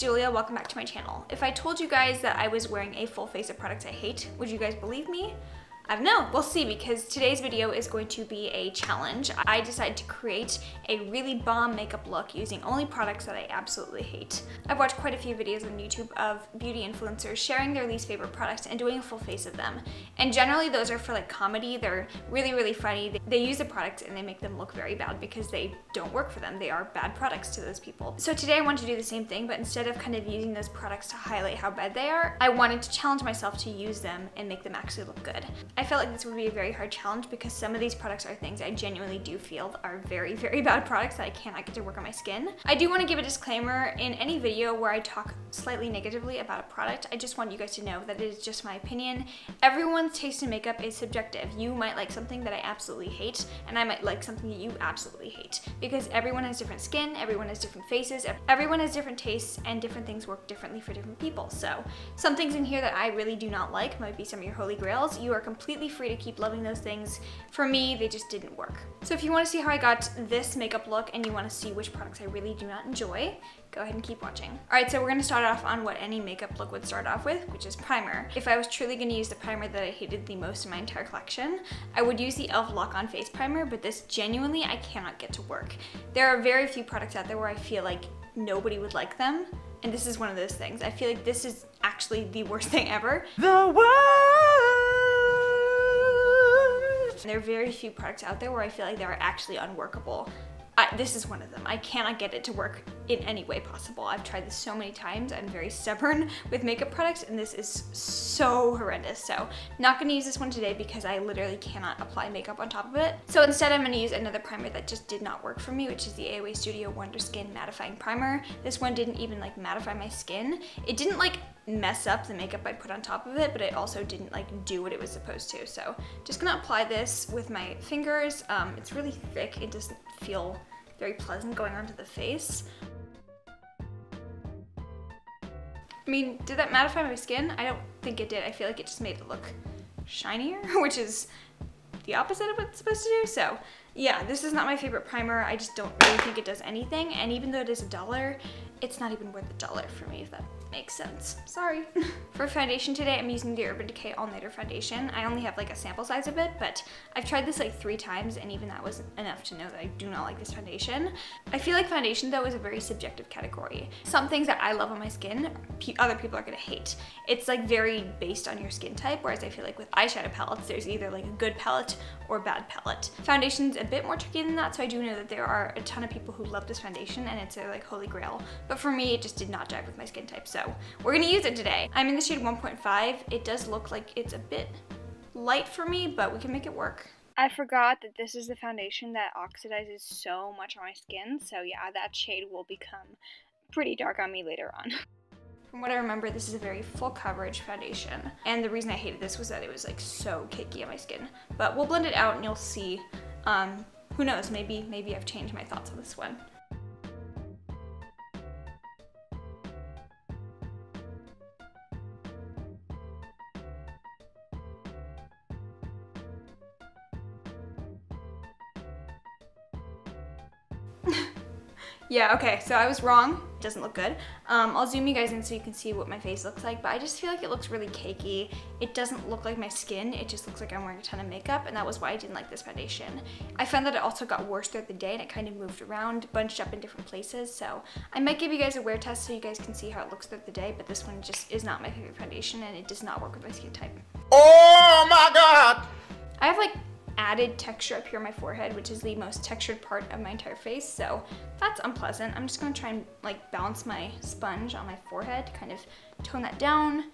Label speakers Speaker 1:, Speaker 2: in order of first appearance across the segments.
Speaker 1: it's Julia. Welcome back to my channel. If I told you guys that I was wearing a full face of products I hate, would you guys believe me? I don't know, we'll see, because today's video is going to be a challenge. I decided to create a really bomb makeup look using only products that I absolutely hate. I've watched quite a few videos on YouTube of beauty influencers sharing their least favorite products and doing a full face of them. And generally those are for like comedy. They're really, really funny. They use the products and they make them look very bad because they don't work for them. They are bad products to those people. So today I wanted to do the same thing, but instead of kind of using those products to highlight how bad they are, I wanted to challenge myself to use them and make them actually look good. I felt like this would be a very hard challenge because some of these products are things I genuinely do feel are very, very bad products that I cannot get to work on my skin. I do want to give a disclaimer in any video where I talk slightly negatively about a product. I just want you guys to know that it is just my opinion. Everyone's taste in makeup is subjective. You might like something that I absolutely hate, and I might like something that you absolutely hate, because everyone has different skin, everyone has different faces, everyone has different tastes, and different things work differently for different people. So some things in here that I really do not like might be some of your holy grails. You are completely free to keep loving those things. For me, they just didn't work. So if you want to see how I got this makeup look and you want to see which products I really do not enjoy, go ahead and keep watching. Alright, so we're going to start off on what any makeup look would start off with, which is primer. If I was truly going to use the primer that I hated the most in my entire collection, I would use the e.l.f. Lock On Face Primer, but this genuinely I cannot get to work. There are very few products out there where I feel like nobody would like them, and this is one of those things. I feel like this is actually the worst thing ever. The worst! There are very few products out there where I feel like they're actually unworkable. This is one of them. I cannot get it to work in any way possible. I've tried this so many times. I'm very stubborn with makeup products, and this is so horrendous. So not gonna use this one today because I literally cannot apply makeup on top of it. So instead I'm gonna use another primer that just did not work for me, which is the AOA Studio Wonder Skin Mattifying Primer. This one didn't even like mattify my skin. It didn't like mess up the makeup I put on top of it, but it also didn't like do what it was supposed to. So just gonna apply this with my fingers. It's really thick. It doesn't feel very pleasant going onto the face. I mean, did that mattify my skin? I don't think it did. I feel like it just made it look shinier, which is the opposite of what it's supposed to do. So yeah, this is not my favorite primer. I just don't really think it does anything. And even though it is $1, it's not even worth $1 for me, if that makes sense. Sorry. For foundation today, I'm using the Urban Decay All Nighter Foundation. I only have like a sample size of it, but I've tried this like 3 times, and even that wasn't enough to know that I do not like this foundation. I feel like foundation though is a very subjective category. Some things that I love on my skin, other people are gonna hate. It's like very based on your skin type, whereas I feel like with eyeshadow palettes, there's either like a good palette or bad palette. Foundation's a bit more tricky than that, so I do know that there are a ton of people who love this foundation and it's their like holy grail. But for me, it just did not jive with my skin type, so we're gonna use it today. I'm in the shade 1.5. It does look like it's a bit light for me, but we can make it work. I forgot that this is the foundation that oxidizes so much on my skin, so yeah, that shade will become pretty dark on me later on. From what I remember, this is a very full coverage foundation, and the reason I hated this was that it was like so cakey on my skin. But we'll blend it out and you'll see. Who knows, maybe I've changed my thoughts on this one. Yeah, okay, so I was wrong. It doesn't look good. I'll zoom you guys in so you can see what my face looks like, but I just feel like it looks really cakey. It doesn't look like my skin, it just looks like I'm wearing a ton of makeup, and that was why I didn't like this foundation. I found that it also got worse throughout the day, and it kind of moved around, bunched up in different places, so I might give you guys a wear test so you guys can see how it looks throughout the day, but this one just is not my favorite foundation, and it does not work with my skin type.
Speaker 2: Oh my god!
Speaker 1: I have like added texture up here on my forehead, which is the most textured part of my entire face, so that's unpleasant. I'm just gonna try and like balance my sponge on my forehead to kind of tone that down,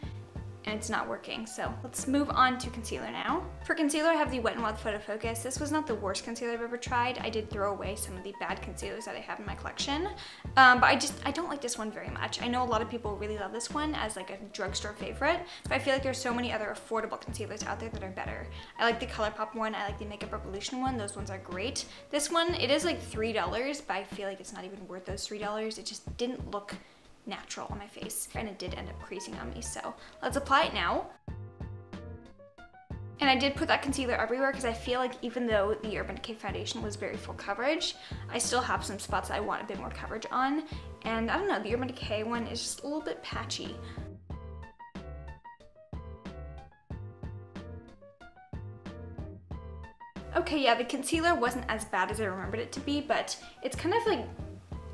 Speaker 1: and it's not working. So let's move on to concealer now. For concealer, I have the Wet n Wild Photo Focus. This was not the worst concealer I've ever tried. I did throw away some of the bad concealers that I have in my collection, but I don't like this one very much. I know a lot of people really love this one as like a drugstore favorite, but I feel like there's so many other affordable concealers out there that are better. I like the Colourpop one, I like the Makeup Revolution one, those ones are great. This one, it is like $3, but I feel like it's not even worth those $3. It just didn't look natural on my face, and it did end up creasing on me, so let's apply it now. And I did put that concealer everywhere because I feel like even though the Urban Decay foundation was very full coverage, I still have some spots I want a bit more coverage on. And I don't know, the Urban Decay one is just a little bit patchy. Okay, yeah, the concealer wasn't as bad as I remembered it to be, but it's kind of like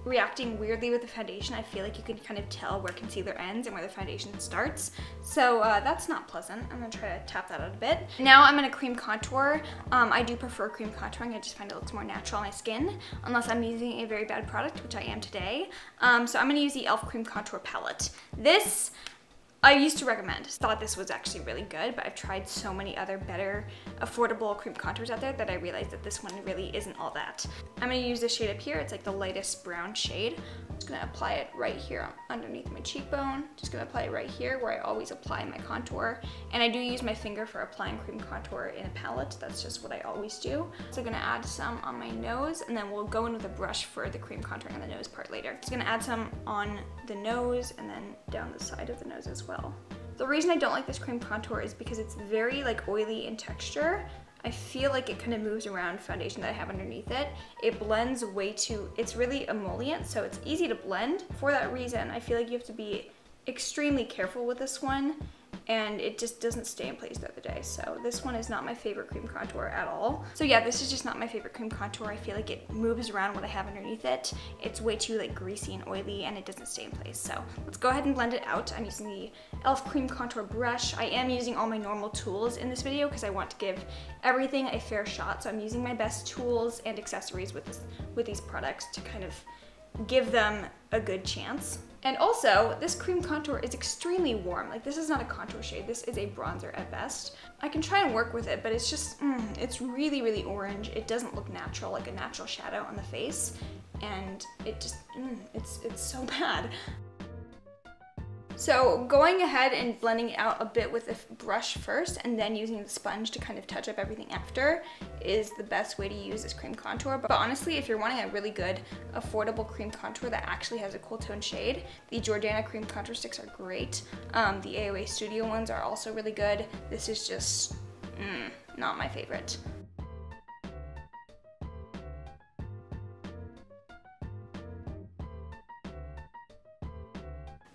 Speaker 1: reacting weirdly with the foundation. I feel like you can kind of tell where concealer ends and where the foundation starts. So that's not pleasant. I'm gonna try to tap that out a bit. Now I'm gonna cream contour. I do prefer cream contouring. I just find it looks more natural on my skin, unless I'm using a very bad product, which I am today. So I'm gonna use the e.l.f. Cream Contour Palette. This, I used to recommend. Thought this was actually really good, but I've tried so many other better, affordable cream contours out there that I realized that this one really isn't all that. I'm gonna use this shade up here. It's like the lightest brown shade. I'm just gonna apply it right here underneath my cheekbone. Just gonna apply it right here where I always apply my contour. And I do use my finger for applying cream contour in a palette. That's just what I always do. So I'm gonna add some on my nose, and then we'll go in with a brush for the cream contouring on the nose part later. Just gonna add some on the nose and then down the side of the nose as well. The reason I don't like this cream contour is because it's very like oily in texture. I feel like it kind of moves around foundation that I have underneath it. It blends way too, it's really emollient, so it's easy to blend. For that reason, I feel like you have to be extremely careful with this one, and it just doesn't stay in place the other day. So this one is not my favorite cream contour at all. So yeah, this is just not my favorite cream contour. I feel like it moves around what I have underneath it. It's way too like greasy and oily, and it doesn't stay in place. So let's go ahead and blend it out. I'm using the e.l.f. Cream Contour brush. I am using all my normal tools in this video because I want to give everything a fair shot. So I'm using my best tools and accessories with these products to kind of give them a good chance. And also, this cream contour is extremely warm. Like, this is not a contour shade, this is a bronzer at best. I can try and work with it, but it's just, it's really, really orange. It doesn't look natural, like a natural shadow on the face. And it just, it's so bad. So going ahead and blending it out a bit with a brush first and then using the sponge to kind of touch up everything after is the best way to use this cream contour. But honestly, if you're wanting a really good, affordable cream contour that actually has a cool tone shade, the Jordana cream contour sticks are great. The AOA Studio ones are also really good. This is just not my favorite.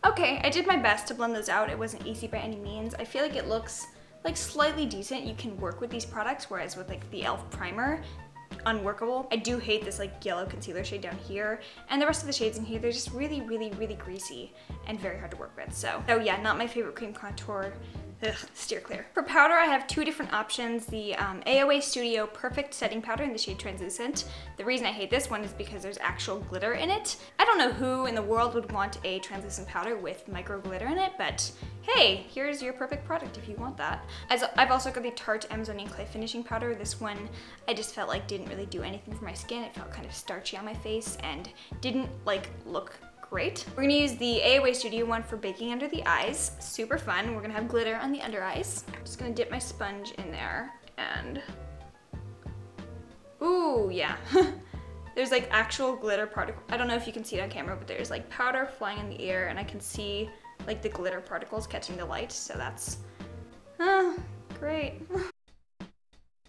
Speaker 1: Okay, I did my best to blend those out. It wasn't easy by any means. I feel like it looks like slightly decent. You can work with these products, whereas with like the e.l.f. primer, unworkable. I do hate this like yellow concealer shade down here, and the rest of the shades in here, they're just really, really, really greasy and very hard to work with. So yeah, not my favorite cream contour. Ugh, steer clear. For powder, I have two different options. The AOA Studio Perfect Setting Powder in the shade Translucent. The reason I hate this one is because there's actual glitter in it. I don't know who in the world would want a translucent powder with micro glitter in it, but hey, here's your perfect product if you want that. I've also got the Tarte Amazonian Clay Finishing Powder. This one I just felt like didn't really do anything for my skin. It felt kind of starchy on my face and didn't like look great. We're gonna use the AOA Studio one for baking under the eyes. Super fun. We're gonna have glitter on the under eyes. I'm just gonna dip my sponge in there and, ooh, yeah. There's like actual glitter particles. I don't know if you can see it on camera, but there's like powder flying in the air, and I can see like the glitter particles catching the light, so that's, great.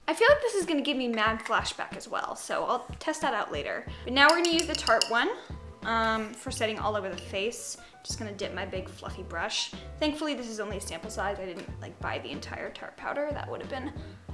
Speaker 1: I feel like this is gonna give me mad flashback as well, so I'll test that out later. But now we're gonna use the Tarte one. For setting all over the face. Just gonna dip my big fluffy brush. Thankfully this is only a sample size. I didn't like buy the entire Tarte powder. That would have been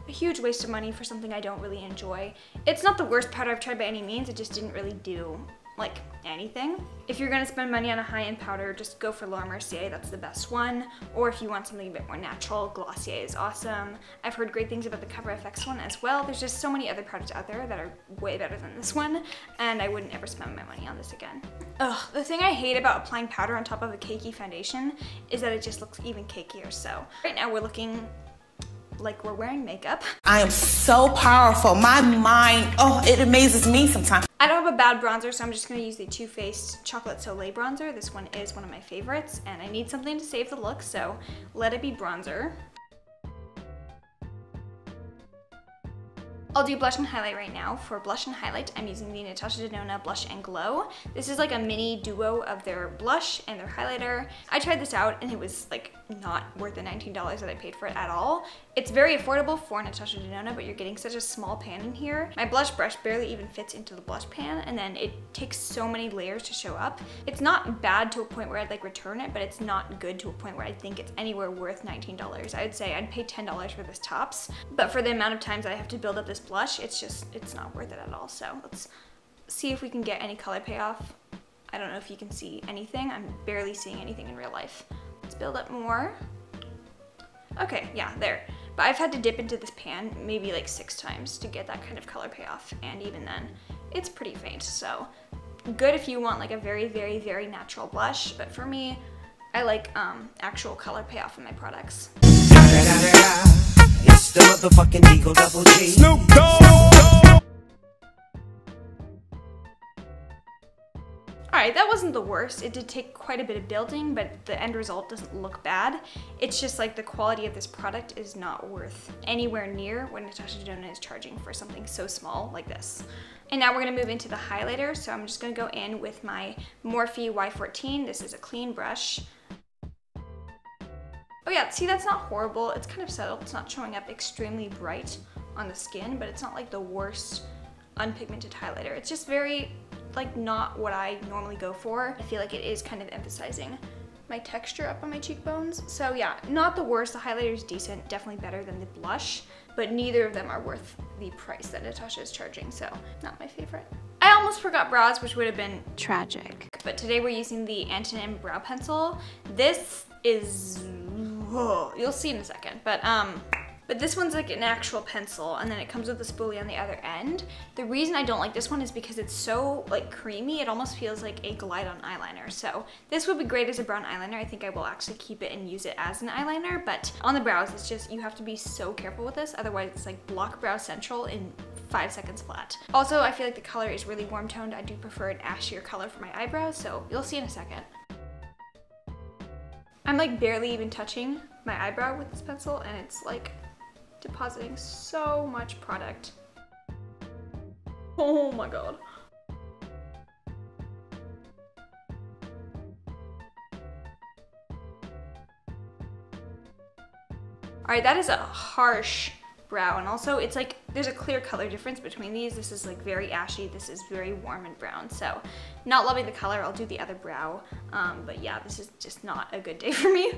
Speaker 1: a huge waste of money for something I don't really enjoy. It's not the worst powder I've tried by any means, it just didn't really do like anything. If you're gonna spend money on a high-end powder, just go for Laura Mercier, that's the best one. Or if you want something a bit more natural, Glossier is awesome. I've heard great things about the Cover FX one as well. There's just so many other powders out there that are way better than this one, and I wouldn't ever spend my money on this again. Ugh, the thing I hate about applying powder on top of a cakey foundation is that it just looks even cakier. So right now we're looking like we're wearing makeup.
Speaker 3: I am so powerful. My mind, it amazes me sometimes.
Speaker 1: I don't have a bad bronzer, so I'm just gonna use the Too Faced Chocolate Soleil bronzer. This one is one of my favorites, and I need something to save the look, so let it be bronzer. I'll do blush and highlight right now. For blush and highlight, I'm using the NATASHA DENONA Blush and Glow. This is like a mini duo of their blush and their highlighter. I tried this out and it was like not worth the $19 that I paid for it at all. It's very affordable for Natasha Denona, but you're getting such a small pan in here. My blush brush barely even fits into the blush pan, and then it takes so many layers to show up. It's not bad to a point where I'd like return it, but it's not good to a point where I think it's anywhere worth $19. I would say I'd pay $10 for this tops, but for the amount of times I have to build up this blush, it's not worth it at all. So let's see if we can get any color payoff. I don't know if you can see anything. I'm barely seeing anything in real life. Let's build up more. Okay, yeah, there. But I've had to dip into this pan maybe like 6 times to get that kind of color payoff, and even then, it's pretty faint. So good if you want like a very, very, very natural blush, but for me, I like actual color payoff in my products.
Speaker 4: It's the motherfucking Eagle Double G.
Speaker 2: Snoop Dogg.
Speaker 1: Alright, that wasn't the worst. It did take quite a bit of building, but the end result doesn't look bad. It's just like the quality of this product is not worth anywhere near what Natasha Denona is charging for something so small like this. And now we're gonna move into the highlighter. So I'm just gonna go in with my Morphe Y14. This is a clean brush. Oh yeah, see, that's not horrible. It's kind of subtle. It's not showing up extremely bright on the skin, but it's not like the worst unpigmented highlighter. It's just very, like, not what I normally go for. I feel like it is kind of emphasizing my texture up on my cheekbones. So yeah, not the worst. The highlighter is decent, definitely better than the blush, but neither of them are worth the price that Natasha is charging, so not my favorite. I almost forgot brows, which would have been tragic. But today we're using the ANTONYM brow pencil. This is, you'll see in a second, but this one's like an actual pencil, and then it comes with a spoolie on the other end. The reason I don't like this one is because it's so like creamy, it almost feels like a glide on eyeliner. So this would be great as a brown eyeliner. I think I will actually keep it and use it as an eyeliner, but on the brows, it's just, you have to be so careful with this. Otherwise it's like block brow central in 5 seconds flat. Also, I feel like the color is really warm toned. I do prefer an ashier color for my eyebrows, so you'll see in a second. I'm like barely even touching my eyebrow with this pencil, and it's like depositing so much product. Oh my god. Alright, that is a harsh brow, and also it's like there's a clear color difference between these. This is like very ashy, this is very warm and brown, so not loving the color. I'll do the other brow, but yeah, this is just not a good day for me.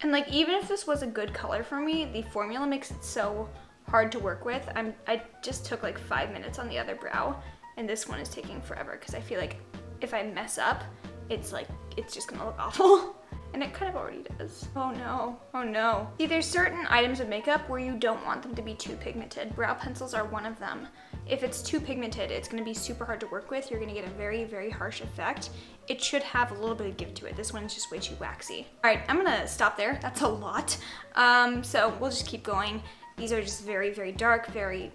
Speaker 1: And like, even if this was a good color for me, the formula makes it so hard to work with. I just took like 5 minutes on the other brow, and this one is taking forever because I feel like if I mess up, it's just gonna look awful. And it kind of already does. Oh no, oh no. See, there's certain items of makeup where you don't want them to be too pigmented. Brow pencils are one of them. If it's too pigmented, it's gonna be super hard to work with. You're gonna get a very, very harsh effect. It should have a little bit of give to it. This one's just way too waxy. All right, I'm gonna stop there. That's a lot. So we'll just keep going. These are just very, very dark, very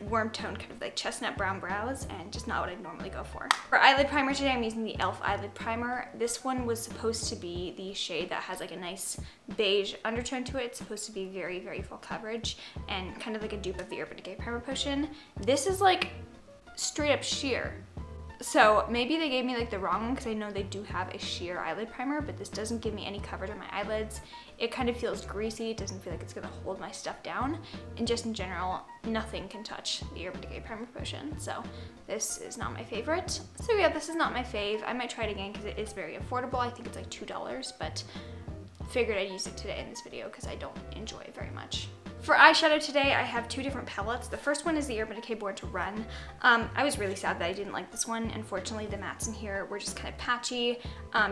Speaker 1: warm toned, kind of like chestnut brown brows, and just not what I'd normally go for. For eyelid primer today, I'm using the ELF eyelid primer. This one was supposed to be the shade that has like a nice beige undertone to it. It's supposed to be very, very full coverage and kind of like a dupe of the Urban Decay Primer Potion. This is like straight up sheer. So maybe they gave me like the wrong one, because I know they do have a sheer eyelid primer, but this doesn't give me any coverage on my eyelids. It kind of feels greasy. It doesn't feel like it's gonna hold my stuff down. And just in general, nothing can touch the Urban Decay Primer Potion. So this is not my favorite. So yeah, this is not my fave. I might try it again because it is very affordable. I think it's like $2, but figured I'd use it today in this video because I don't enjoy it very much. For eyeshadow today, I have 2 different palettes. The first one is the Urban Decay Born to Run. I was really sad that I didn't like this one. Unfortunately, the mattes in here were just kind of patchy,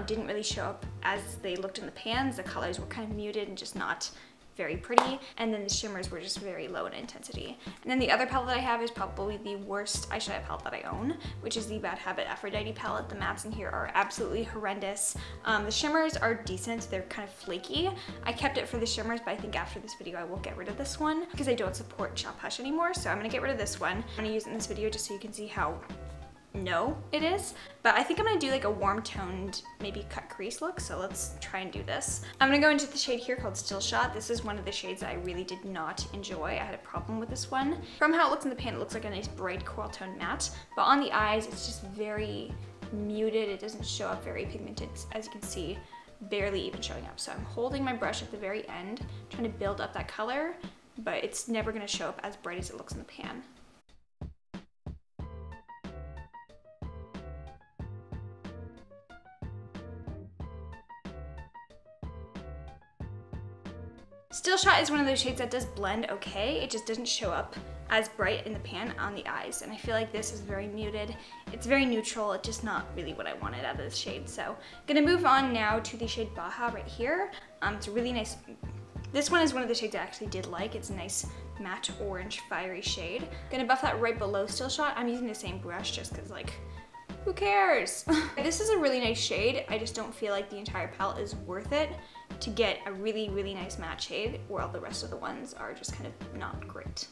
Speaker 1: didn't really show up as they looked in the pans. The colors were kind of muted and just not very pretty, and then the shimmers were just very low in intensity. And then the other palette that I have is probably the worst eyeshadow palette that I own, which is the Bad Habit Aphrodite palette. The mattes in here are absolutely horrendous. The shimmers are decent, they're kind of flaky. I kept it for the shimmers, but I think after this video I will get rid of this one because I don't support Shop Hush anymore, so I'm gonna get rid of this one. I'm gonna use it in this video just so you can see how no it is, but I think I'm gonna do like a warm toned, maybe cut crease look, so let's try and do this. I'm gonna go into the shade here called Still Shot. This is one of the shades that I really did not enjoy. I had a problem with this one. From how it looks in the pan, it looks like a nice bright coral toned matte, but on the eyes it's just very muted. It doesn't show up very pigmented, as you can see. barely even showing up. So I'm holding my brush at the very end, trying to build up that color, but it's never gonna show up as bright as it looks in the pan. Still Shot is one of those shades that does blend okay. It just doesn't show up as bright in the pan on the eyes. And I feel like this is very muted. It's very neutral. It's just not really what I wanted out of this shade. So I'm gonna move on now to the shade Baja right here. It's a really nice, this one is one of the shades I actually did like. It's a nice matte orange fiery shade. Gonna buff that right below Still Shot. I'm using the same brush just cause like, who cares? This is a really nice shade. I just don't feel like the entire palette is worth it to get a really, really nice matte shade, while the rest of the ones are just kind of not great.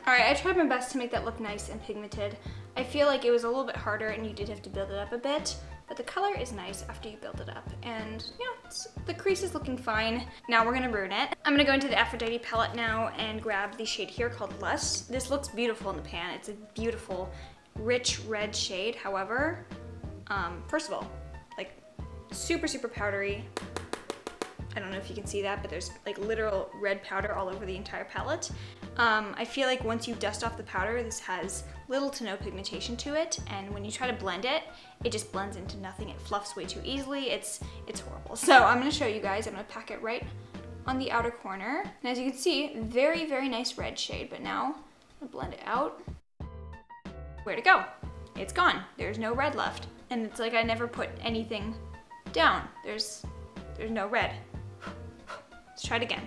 Speaker 1: Alright, I tried my best to make that look nice and pigmented. I feel like it was a little bit harder and you did have to build it up a bit, but the color is nice after you build it up. And yeah, the crease is looking fine. Now we're gonna ruin it. I'm gonna go into the Aphrodite palette now and grab the shade here called Lust. This looks beautiful in the pan. It's a beautiful, rich red shade. However, first of all, like super, super powdery. I don't know if you can see that, but there's like literal red powder all over the entire palette. I feel like once you dust off the powder, this has little to no pigmentation to it, and when you try to blend it, it just blends into nothing. It fluffs way too easily. It's horrible. So I'm gonna show you guys. I'm gonna pack it right on the outer corner. And as you can see, very, very nice red shade, but now I'm gonna blend it out. Where'd it go? It's gone. There's no red left. And it's like I never put anything down. There's no red. Let's try it again.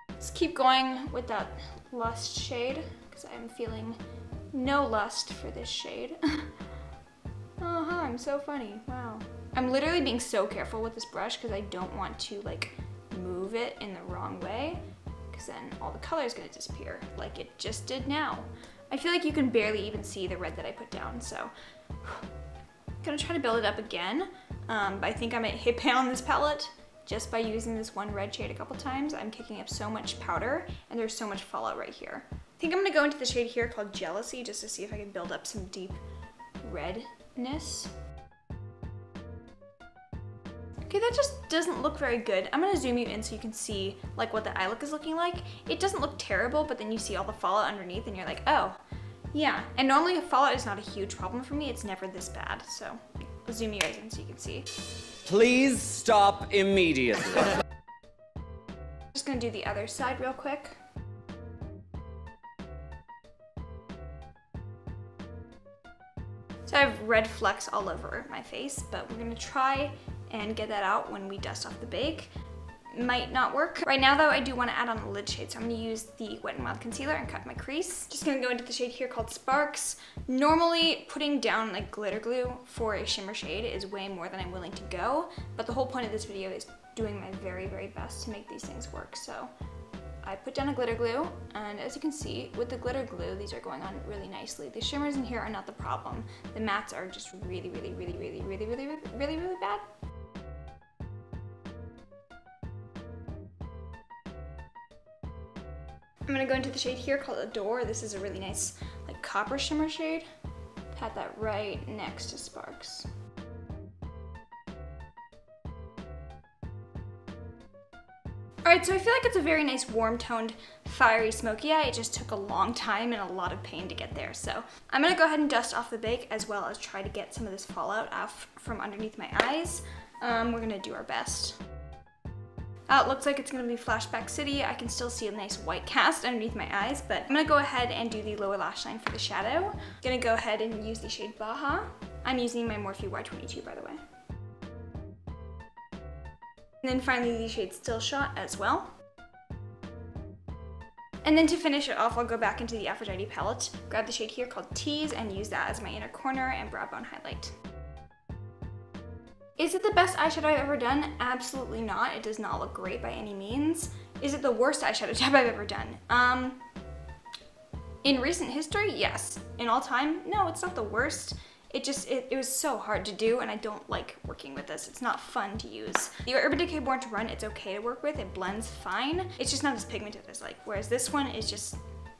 Speaker 1: Let's keep going with that Lust shade because I'm feeling no lust for this shade. Oh, huh, I'm so funny, wow. I'm literally being so careful with this brush because I don't want to like move it in the wrong way because then all the color is gonna disappear like it just did now. I feel like you can barely even see the red that I put down, so I'm gonna try to build it up again, but I think I might hit pan on this palette just by using this one red shade a couple times. I'm kicking up so much powder and there's so much fallout right here. I think I'm gonna go into the shade here called Jealousy just to see if I can build up some deep redness. Okay, that just doesn't look very good. I'm gonna zoom you in so you can see like what the eye look is looking like. It doesn't look terrible, but then you see all the fallout underneath and you're like, oh, yeah. And normally fallout is not a huge problem for me. It's never this bad. So I'll zoom you guys in so you can see.
Speaker 5: Please stop immediately.
Speaker 1: Just gonna do the other side real quick. So I have red flecks all over my face, but we're gonna try and get that out when we dust off the bake. Might not work. Right now though, I do wanna add on a lid shade, so I'm gonna use the Wet n Wild concealer and cut my crease. Just gonna go into the shade here called Sparks. Normally, putting down like glitter glue for a shimmer shade is way more than I'm willing to go, but the whole point of this video is doing my very, very best to make these things work. So I put down a glitter glue, and as you can see, with the glitter glue, these are going on really nicely. The shimmers in here are not the problem. The mattes are just really, really, really, really, really, really, really, really, really bad. I'm gonna go into the shade here called Adore. This is a really nice like copper shimmer shade. Pat that right next to Sparks. Alright, so I feel like it's a very nice warm toned, fiery smoky eye. It just took a long time and a lot of pain to get there. So I'm gonna go ahead and dust off the bake as well as try to get some of this fallout off from underneath my eyes. We're gonna do our best. It looks like it's gonna be Flashback City. I can still see a nice white cast underneath my eyes, but I'm gonna go ahead and do the lower lash line for the shadow. Gonna go ahead and use the shade Baja. I'm using my Morphe Y22, by the way. And then finally the shade Still Shot as well. And then to finish it off, I'll go back into the Aphrodite palette, grab the shade here called Tease and use that as my inner corner and brow bone highlight. Is it the best eyeshadow I've ever done? Absolutely not. It does not look great by any means. Is it the worst eyeshadow job I've ever done? In recent history, yes. In all time, no, it's not the worst. It was so hard to do and I don't like working with this. It's not fun to use. The Urban Decay Born to Run, it's okay to work with. It blends fine. It's just not as pigmented as like, whereas this one is just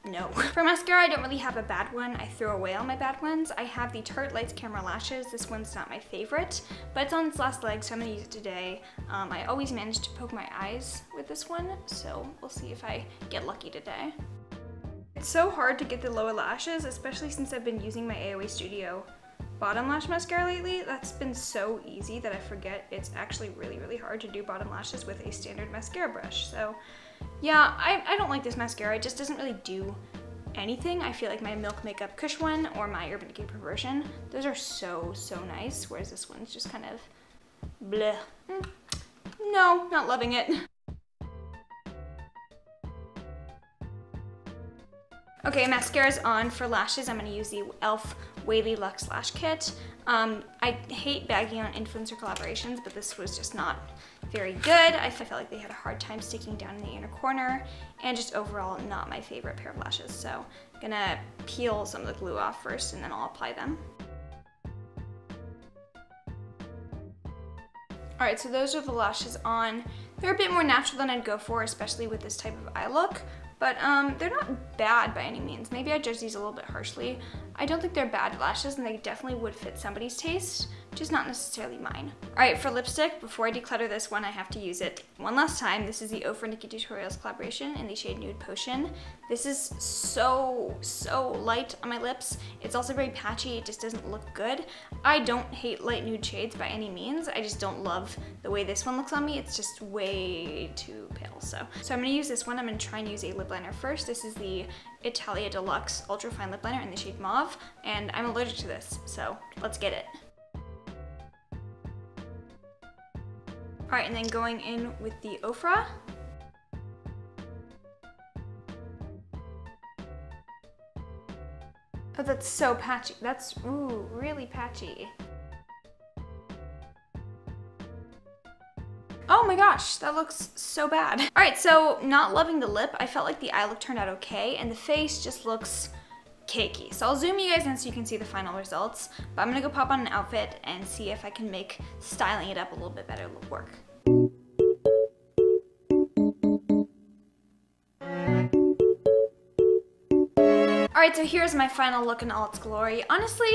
Speaker 1: no. For mascara, I don't really have a bad one. I throw away all my bad ones. I have the Tarte Lights Camera Lashes. This one's not my favorite, but it's on its last leg, so I'm gonna use it today. I always manage to poke my eyes with this one, so we'll see if I get lucky today. It's so hard to get the lower lashes, especially since I've been using my AOA Studio bottom lash mascara lately. That's been so easy that I forget it's actually really hard to do bottom lashes with a standard mascara brush. So yeah, I don't like this mascara. It just doesn't really do anything. I feel like my Milk Makeup Kush one or my Urban Decay Perversion, those are so nice, whereas this one's just kind of bleh. No, not loving it. Okay, mascara's on. For lashes, I'm gonna use the e.l.f. WEYLIE Luxe Lash Kit. I hate bagging on influencer collaborations, but this was just not very good. I felt like they had a hard time sticking down in the inner corner, and just overall not my favorite pair of lashes. So I'm gonna peel some of the glue off first, and then I'll apply them. All right, so those are the lashes on. They're a bit more natural than I'd go for, especially with this type of eye look. But they're not bad by any means. Maybe I judge these a little bit harshly. I don't think they're bad lashes, and they definitely would fit somebody's taste, just not necessarily mine. All right, for lipstick, before I declutter this one, I have to use it one last time. This is the OFRA NIKKIETUTORIALS collaboration in the shade Nude Potion. This is so light on my lips. It's also very patchy. It just doesn't look good. I don't hate light nude shades by any means. I just don't love the way this one looks on me. It's just way too pale. So I'm gonna use this one. I'm gonna try and use a lip liner first. This is the Italia Deluxe Ultra Fine Lip Liner in the shade Mauve, and I'm allergic to this, so let's get it. All right, and then going in with the OFRA. Oh, that's so patchy. That's, ooh, really patchy. Oh my gosh, that looks so bad. All right, so not loving the lip. I felt like the eye look turned out okay, and the face just looks cakey. So I'll zoom you guys in so you can see the final results, but I'm gonna go pop on an outfit and see if I can make styling it up a little bit better work. All right, so here's my final look in all its glory. Honestly,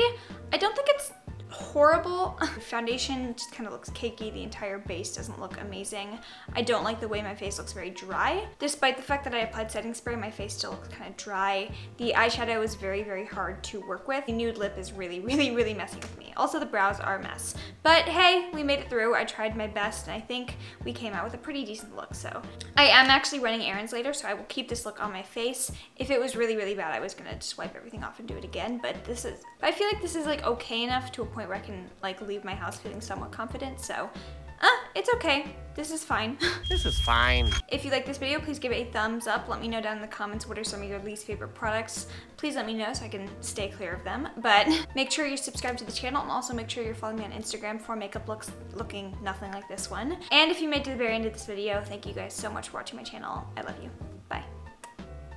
Speaker 1: I don't think it's horrible. The foundation just kind of looks cakey. The entire base doesn't look amazing. I don't like the way my face looks very dry. Despite the fact that I applied setting spray, my face still looks kind of dry. The eyeshadow is very hard to work with. The nude lip is really messing with me. Also, the brows are a mess. But hey, we made it through. I tried my best, and I think we came out with a pretty decent look. So I am actually running errands later, so I will keep this look on my face. If it was really bad, I was gonna just wipe everything off and do it again. But I feel like this is like okay enough to a point where I can like leave my house feeling somewhat confident, so it's okay. This is fine.
Speaker 2: This is fine.
Speaker 1: If you like this video, please give it a thumbs up. Let me know down in the comments what are some of your least favorite products. Please let me know so I can stay clear of them. But make sure you're subscribed to the channel, and also make sure you're following me on Instagram for makeup looks looking nothing like this one. And if you made it to the very end of this video, thank you guys so much for watching my channel. I love you.